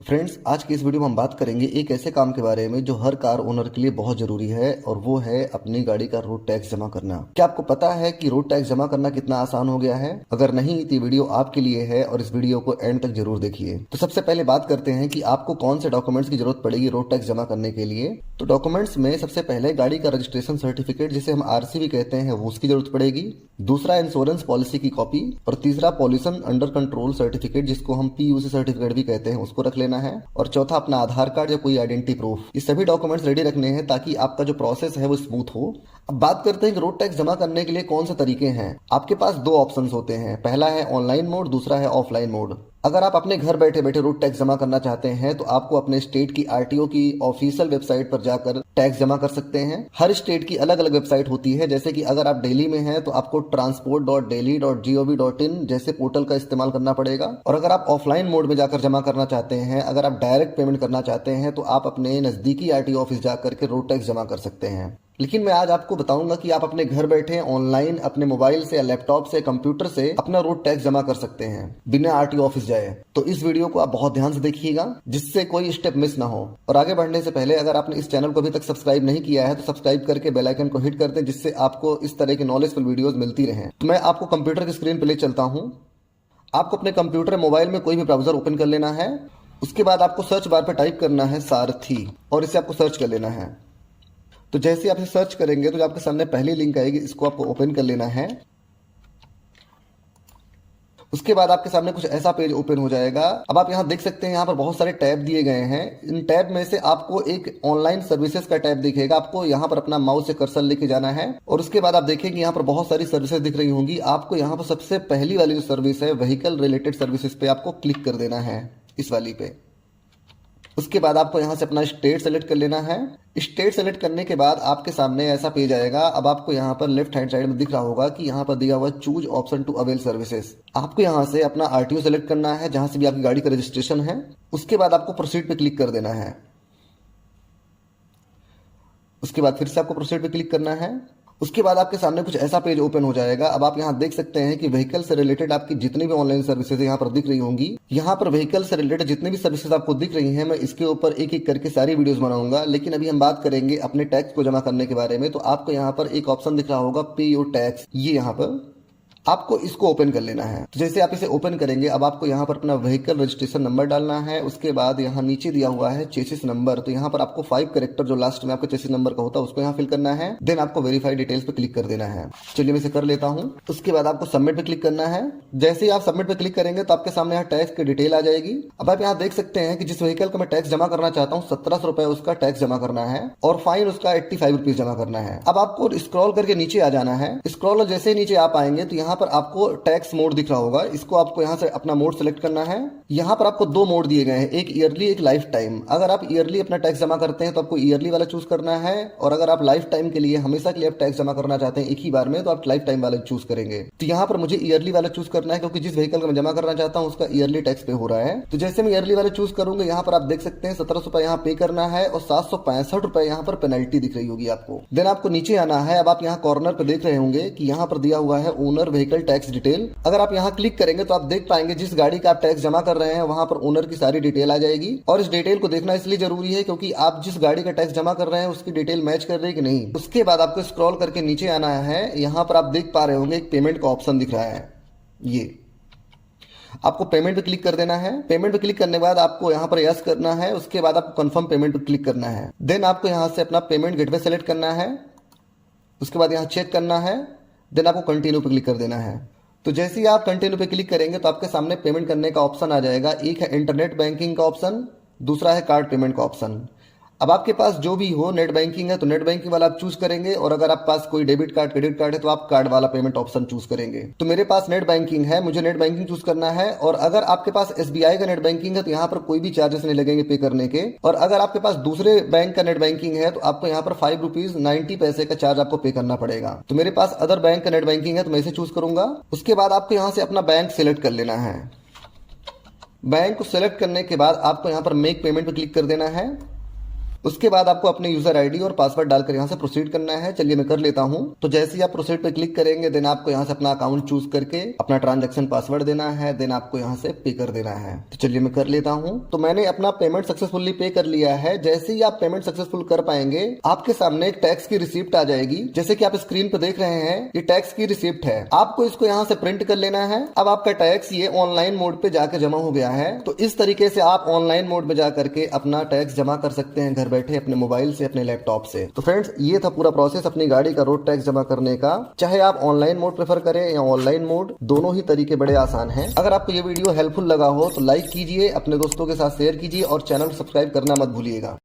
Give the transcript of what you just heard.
Friends, आज की इस वीडियो में हम बात करेंगे एक ऐसे काम के बारे में जो हर कार ओनर के लिए बहुत जरूरी है और वो है अपनी गाड़ी का रोड टैक्स जमा करना। क्या आपको पता है कि रोड टैक्स जमा करना कितना आसान हो गया है? अगर नहीं तो ये वीडियो आपके लिए है और इस वीडियो को एंड तक जरूर देखिए। तो सबसे पहले बात करते हैं कि आपको कौन से डॉक्यूमेंट्स की जरूरत पड़ेगी रोड टैक्स जमा करने के लिए। तो डॉक्यूमेंट्स में सबसे पहले गाड़ी का रजिस्ट्रेशन सर्टिफिकेट, जिसे हम आरसी भी कहते हैं, वो उसकी जरूरत पड़ेगी। दूसरा इंश्योरेंस पॉलिसी की कॉपी और तीसरा पॉल्यूशन अंडर कंट्रोल सर्टिफिकेट, जिसको हम पीयूसी सर्टिफिकेट भी कहते हैं, उसको रख लेना है। और चौथा अपना आधार कार्ड या कोई आइडेंटिटी प्रूफ। ये सभी डॉक्यूमेंट्स रेडी रखने हैं ताकि आपका जो प्रोसेस है वो स्मूथ हो। अब बात करते हैं कि रोड टैक्स जमा करने के लिए कौन से तरीके हैं। आपके पास दो ऑप्शंस होते हैं, पहला है ऑनलाइन मोड, दूसरा है ऑफलाइन मोड। अगर आप अपने घर बैठे बैठे रोड टैक्स जमा करना चाहते हैं तो आपको अपने स्टेट की आरटीओ की ऑफिशियल वेबसाइट पर जाकर टैक्स जमा कर सकते हैं। हर स्टेट की अलग अलग वेबसाइट होती है, जैसे कि अगर आप दिल्ली में हैं तो आपको transport.delhi.gov.in जैसे पोर्टल का इस्तेमाल करना पड़ेगा। और अगर आप ऑफलाइन मोड में जाकर जमा करना चाहते हैं, अगर आप डायरेक्ट पेमेंट करना चाहते हैं, तो आप अपने नजदीकी आरटीओ ऑफिस जाकर के रोड टैक्स जमा कर सकते हैं। लेकिन मैं आज आपको बताऊंगा कि आप अपने घर बैठे ऑनलाइन अपने मोबाइल से या लैपटॉप से कंप्यूटर से अपना रोड टैक्स जमा कर सकते हैं बिना आरटीओ ऑफिस जाए। तो इस वीडियो को आप बहुत ध्यान से देखिएगा जिससे कोई स्टेप मिस ना हो। और आगे बढ़ने से पहले अगर आपने इस चैनल को अभी तक सब्सक्राइब नहीं किया है तो सब्सक्राइब करके बेल आइकन को हिट कर दें, जिससे आपको इस तरह की नॉलेजफुल वीडियोस मिलती रहें। तो मैं आपको कंप्यूटर की स्क्रीन पर ले चलता हूँ। आपको अपने कंप्यूटर मोबाइल में कोई भी ब्राउजर ओपन कर लेना है। उसके बाद आपको सर्च बार पर टाइप करना है सारथी और इसे आपको सर्च कर लेना है। तो जैसे आप इसे सर्च करेंगे तो जो आपके सामने पहली लिंक आएगी, इसको आपको ओपन कर लेना है। उसके बाद आपके सामने कुछ ऐसा पेज ओपन हो जाएगा। अब आप यहां देख सकते हैं, यहां पर बहुत सारे टैब दिए गए हैं। इन टैब में से आपको एक ऑनलाइन सर्विसेज का टैब दिखेगा। आपको यहां पर अपना माउस से कर्सर लेके जाना है और उसके बाद आप देखेंगे यहां पर बहुत सारी सर्विसेज दिख रही होंगी। आपको यहां पर सबसे पहली वाली जो सर्विस है, व्हीकल रिलेटेड सर्विसेज पे आपको क्लिक कर देना है, इस वाली पे। उसके बाद आपको यहां से अपना स्टेट सेलेक्ट कर लेना है। स्टेट सेलेक्ट करने के बाद आपके सामने ऐसा पेज आएगा। अब आपको यहां पर लेफ्ट हैंड साइड में दिख रहा होगा कि यहां पर दिया हुआ choose option to avail services. आपको यहां से अपना आरटीओ सेलेक्ट करना है, जहां से भी आपकी गाड़ी का रजिस्ट्रेशन है। उसके बाद आपको प्रोसीड पे क्लिक कर देना है। उसके बाद फिर से आपको प्रोसीड पे क्लिक करना है। उसके बाद आपके सामने कुछ ऐसा पेज ओपन हो जाएगा। अब आप यहां देख सकते हैं कि व्हीकल से रिलेटेड आपकी जितनी भी ऑनलाइन सर्विसेज यहां पर दिख रही होंगी। यहां पर व्हीकल से रिलेटेड जितनी भी सर्विसेज आपको दिख रही हैं, मैं इसके ऊपर एक एक करके सारी वीडियोस बनाऊंगा। लेकिन अभी हम बात करेंगे अपने टैक्स को जमा करने के बारे में। तो आपको यहां पर एक ऑप्शन दिख रहा होगा, पे योर टैक्स। ये यहां पर आपको इसको ओपन कर लेना है। तो जैसे आप इसे ओपन करेंगे, अब आपको यहाँ पर अपना व्हीकल रजिस्ट्रेशन नंबर डालना है। उसके बाद यहाँ नीचे दिया हुआ है चेसिस नंबर, तो यहाँ पर आपको 5 कैरेक्टर जो लास्ट में आपके चेसिस नंबर का होता है उसको यहाँ फिल करना है। देन आपको वेरीफाई डिटेल्स पे क्लिक कर देना है। चलिए मैं इसे कर लेता हूँ। उसके बाद आपको सबमिट पे क्लिक करना है। जैसे ही आप सबमिट पे क्लिक करेंगे तो आपके सामने यहाँ टैक्स की डिटेल आ जाएगी। अब आप यहाँ देख सकते हैं कि जिस व्हीकल का मैं टैक्स जमा करना चाहता हूँ, 1700 रुपए उसका टैक्स जमा करना है और फाइन उसका 85 रुपीज जमा करना है। अब आपको स्क्रॉल करके नीचे आ जाना है। स्क्रॉल जैसे ही नीचे आप आएंगे तो यहाँ पर आपको टैक्स मोड दिख रहा होगा। इसको आपको यहां से अपना मोड सेलेक्ट करना है। यहां पर आपको दो मोड दिए गए हैं, एक ईयरली, एक लाइफ टाइम। अगर आप ईयरली अपना टैक्स जमा करते हैं तो आपको ईयरली वाला चूज करना है, और अगर आप लाइफ टाइम के लिए हमेशा के लिए आप टैक्स जमा करना चाहते हैं एक ही बार में, तो आप लाइफ टाइम वाला चूज करेंगे। तो यहाँ पर मुझे ईयरली वाला चूज करना है, क्योंकि जिस व्हीकल का मैं जमा करना चाहता हूँ उसका ईयरली टैक्स पे हो रहा है। तो जैसे मैं ईयरली वाला चूज करूंगा, यहाँ पर आप देख सकते हैं 1700 रुपए यहाँ पे करना है और 765 रुपए यहाँ पर पेनल्टी दिख रही होगी आपको। देन आपको नीचे आना है। अब आप यहाँ कॉर्नर पे देख रहे होंगे कि यहाँ पर दिया हुआ है ओनर व्हीकल टैक्स डिटेल। अगर आप यहाँ क्लिक करेंगे तो आप देख पाएंगे जिस गाड़ी का आप टैक्स जमा कर रहे हैं वहां पर ओनर की सारी डिटेल आ जाएगी। और इस डिटेल को देखना इसलिए जरूरी है क्योंकि आप जिस गाड़ी का टैक्स जमा कर रहे हैं उसकी डिटेल मैच कर रही है कि नहीं। उसके बाद आपको स्क्रॉल करके नीचे आना है। यहां पर आप देख पा रहे होंगे एक पेमेंट का ऑप्शन दिख रहा है। ये आपको पेमेंट पे क्लिक कर देना है। पेमेंट पे क्लिक करने के बाद आपको यहाँ पर यस करना है। उसके बाद आपको कंफर्म पेमेंट पे क्लिक करना है। देन आपको यहाँ से अपना पेमेंट गेटवे सेलेक्ट करना है। उसके बाद यहाँ चेक करना है। देन आपको कंटिन्यू पे क्लिक कर देना है। तो जैसे ही आप कंटिन्यू पे क्लिक करेंगे तो आपके सामने पेमेंट करने का ऑप्शन आ जाएगा। एक है इंटरनेट बैंकिंग का ऑप्शन, दूसरा है कार्ड पेमेंट का ऑप्शन। अब आपके पास जो भी हो, नेट बैंकिंग है तो नेट बैंकिंग वाला आप चूज करेंगे, और अगर आप पास कोई डेबिट कार्ड, क्रेडिट कार्ड है तो आप कार्ड वाला पेमेंट ऑप्शन चूज करेंगे। तो मेरे पास नेट बैंकिंग है, मुझे नेट बैंकिंग चूज करना है। और अगर आपके पास एसबीआई का नेट बैंकिंग है तो यहाँ पर कोई भी चार्जेस नहीं लगेंगे पे करने के। और अगर आपके पास दूसरे बैंक का नेट बैंकिंग है तो आपको यहाँ पर 5 रुपीज 90 पैसे का चार्ज आपको पे करना पड़ेगा। तो मेरे पास अदर बैंक का नेट बैंकिंग है तो मैं इसे चूज करूंगा। उसके बाद आपको यहाँ से अपना बैंक सिलेक्ट कर लेना है। बैंक को सिलेक्ट करने के बाद आपको यहाँ पर मेक पेमेंट पे क्लिक कर देना है। उसके बाद आपको अपने यूजर आईडी और पासवर्ड डालकर यहाँ से प्रोसीड करना है। चलिए मैं कर लेता हूँ। तो जैसे ही आप प्रोसीड पे क्लिक करेंगे देन आपको यहाँ से अपना अकाउंट चूज करके अपना ट्रांजैक्शन पासवर्ड देना है, देन आपको यहाँ से पे कर देना है। तो चलिए मैं कर लेता हूँ। तो मैंने अपना पेमेंट सक्सेसफुली पे कर लिया है। जैसे ही आप पेमेंट सक्सेसफुल कर पाएंगे आपके सामने एक टैक्स की रिसिप्ट आ जाएगी। जैसे कि आप स्क्रीन पे देख रहे हैं ये टैक्स की रिसिप्ट है। आपको इसको यहाँ से प्रिंट कर लेना है। अब आपका टैक्स ये ऑनलाइन मोड पे जाकर जमा हो गया है। तो इस तरीके से आप ऑनलाइन मोड में जाकर के अपना टैक्स जमा कर सकते हैं घर बैठे अपने मोबाइल से, अपने लैपटॉप से। तो फ्रेंड्स ये था पूरा प्रोसेस अपनी गाड़ी का रोड टैक्स जमा करने का। चाहे आप ऑनलाइन मोड प्रेफर करें या ऑनलाइन मोड, दोनों ही तरीके बड़े आसान हैं। अगर आपको ये वीडियो हेल्पफुल लगा हो तो लाइक कीजिए, अपने दोस्तों के साथ शेयर कीजिए और चैनल सब्सक्राइब करना मत भूलिएगा।